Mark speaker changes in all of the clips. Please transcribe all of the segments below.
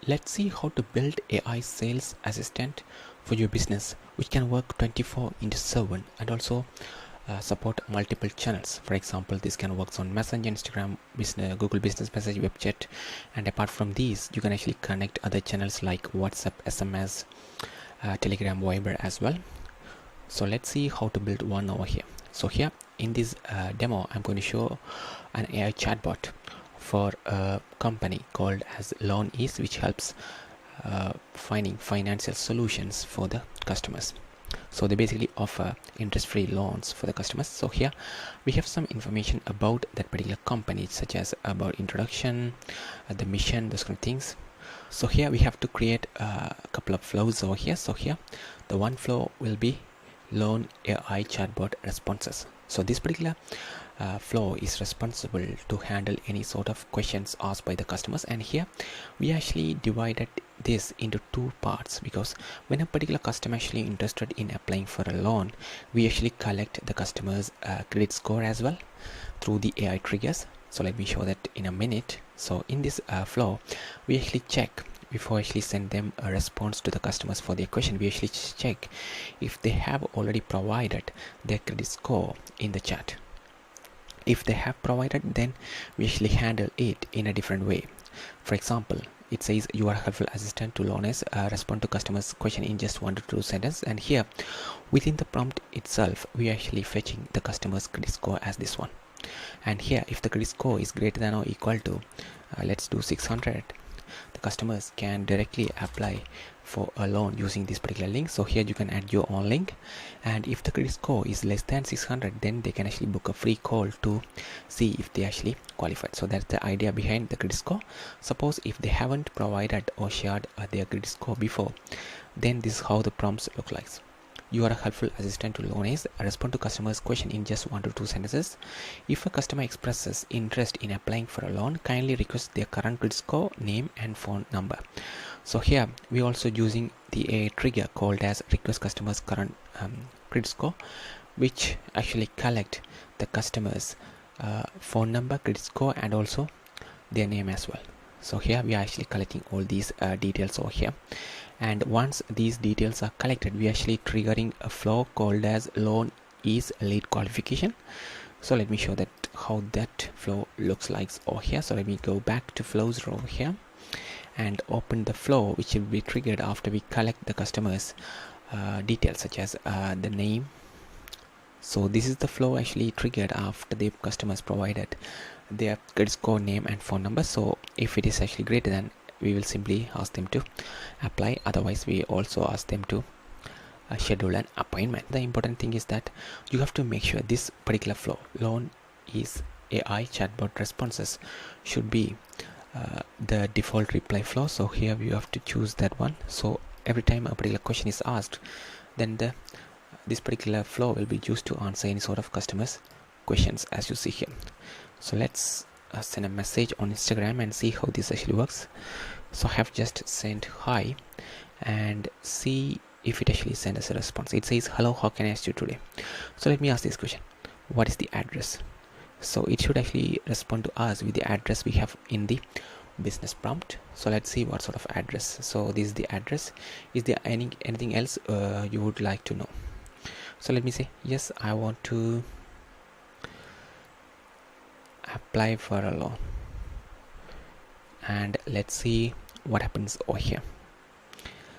Speaker 1: Let's see how to build AI sales assistant for your business, which can work 24/7 and also support multiple channels. For example, this can work on Messenger, Instagram, business, Google Business Message, web chat, and apart from these, you can actually connect other channels like WhatsApp, SMS, Telegram, Viber as well. So let's see how to build one over here. So here in this demo, I'm going to show an AI chatbot for a company called as Loan Ease, which helps finding financial solutions for the customers. So they basically offer interest-free loans for the customers. So here we have some information about that particular company, such as about introduction, the mission, those kind of things. So here we have to create a couple of flows over here. So here the one flow will be Loan AI chatbot responses. So this particular flow is responsible to handle any sort of questions asked by the customers, and here we actually divided this into two parts, because when a particular customer actually interested in applying for a loan, we actually collect the customer's credit score as well through the AI triggers. So let me show that in a minute. So in this flow, we actually check before actually send them a response to the customers for their question. We actually check if they have already provided their credit score in the chat. If they have provided, then we actually handle it in a different way. For example, it says you are a helpful assistant to loaners, respond to customers question in just 1 to 2 sentences, and here within the prompt itself we are actually fetching the customer's credit score as this one. And here if the credit score is greater than or equal to let's do 600, the customers can directly apply for a loan using this particular link. So here you can add your own link, and if the credit score is less than 600, then they can actually book a free call to see if they actually qualified. So that's the idea behind the credit score. Suppose if they haven't provided or shared their credit score before, then this is how the prompts look like. You are a helpful assistant to loaners, respond to customers' question in just 1 to 2 sentences. If a customer expresses interest in applying for a loan, kindly request their current credit score, name and phone number. So here we also using the AI trigger called as request customers current credit score, which actually collect the customer's phone number, credit score, and also their name as well. So here we are actually collecting all these details over here, and once these details are collected, we are actually triggering a flow called as Loan Ease lead qualification. So let me show that how that flow looks like over here. So let me go back to flows over here and open the flow, which will be triggered after we collect the customer's details, such as the name. So this is the flow actually triggered after the customers provided their credit score, name and phone number. So if it is actually greater than, we will simply ask them to apply. Otherwise we also ask them to schedule an appointment. The important thing is that you have to make sure this particular flow, Loan Ease AI chatbot responses, should be the default reply flow. So here you have to choose that one. So every time a particular question is asked, then this particular flow will be used to answer any sort of customers questions, as you see here. So let's send a message on Instagram and see how this actually works. So I have just sent hi and see if it actually sends us a response. It says, hello, how can I assist you today? So let me ask this question, what is the address? So it should actually respond to us with the address we have in the business prompt. So let's see what sort of address. So this is the address. Is there anything else you would like to know? So let me say, yes, I want to apply for a loan, and let's see what happens over here.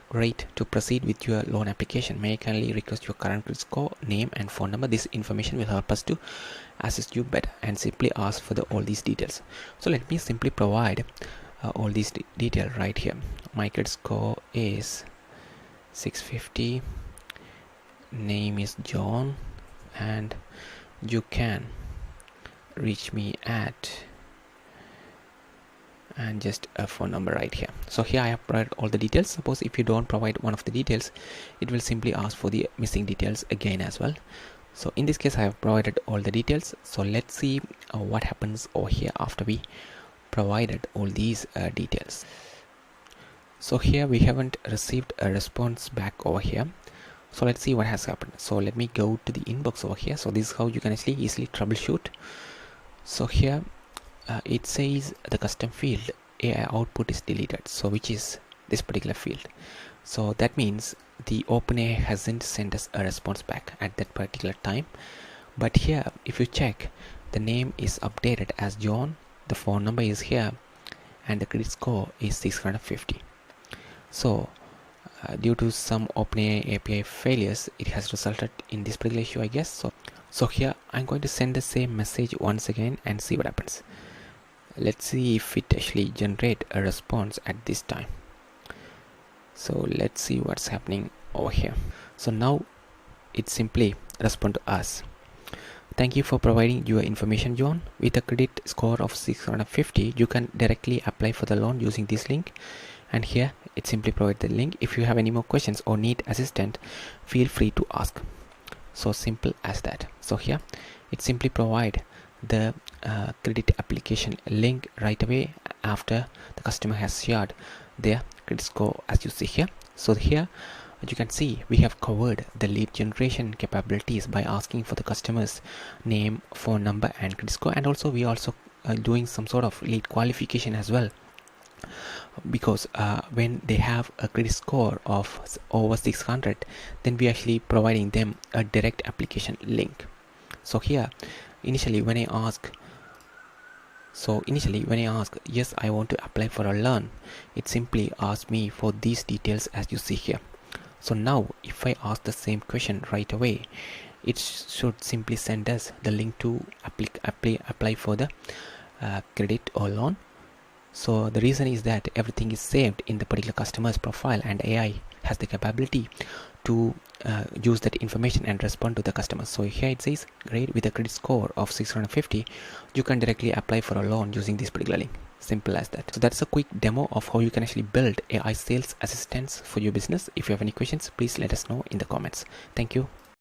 Speaker 1: Great. To proceed with your loan application, may I kindly request your current credit score, name and phone number. This information will help us to assist you better, and simply ask for all these details. So let me simply provide all these details right here. My credit score is 650, name is John, and you can reach me at, and just a phone number right here. So here I have provided all the details. Suppose if you don't provide one of the details, it will simply ask for the missing details again as well. So in this case I have provided all the details. So let's see what happens over here after we provided all these details. So here we haven't received a response back over here. So let's see what has happened. So let me go to the inbox over here. So this is how you can actually easily troubleshoot. So here it says the custom field AI output is deleted, so which is this particular field. So that means the OpenAI hasn't sent us a response back at that particular time. But here, if you check, the name is updated as John, the phone number is here, and the credit score is 650. So due to some OpenAI API failures, it has resulted in this particular issue, I guess. So here I'm going to send the same message once again and see what happens. Let's see if it actually generate a response at this time. So let's see what's happening over here. So now it simply respond to us. Thank you for providing your information, John. With a credit score of 650, you can directly apply for the loan using this link. And here it simply provides the link. If you have any more questions or need assistance, feel free to ask. So simple as that. So here it simply provide the credit application link right away after the customer has shared their credit score, as you see here. So here you can see we have covered the lead generation capabilities by asking for the customer's name, phone number and credit score, and also we also doing some sort of lead qualification as well, because when they have a credit score of over 600, then we actually providing them a direct application link. So here initially when I ask, yes, I want to apply for a loan, it simply asks me for these details as you see here. So now if I ask the same question right away, it should simply send us the link to apply for the credit or loan. So the reason is that everything is saved in the particular customer's profile, and AI has the capability to use that information and respond to the customer. So here it says, great, with a credit score of 650, you can directly apply for a loan using this particular link. Simple as that. So that's a quick demo of how you can actually build AI sales assistants for your business. If you have any questions, please let us know in the comments. Thank you.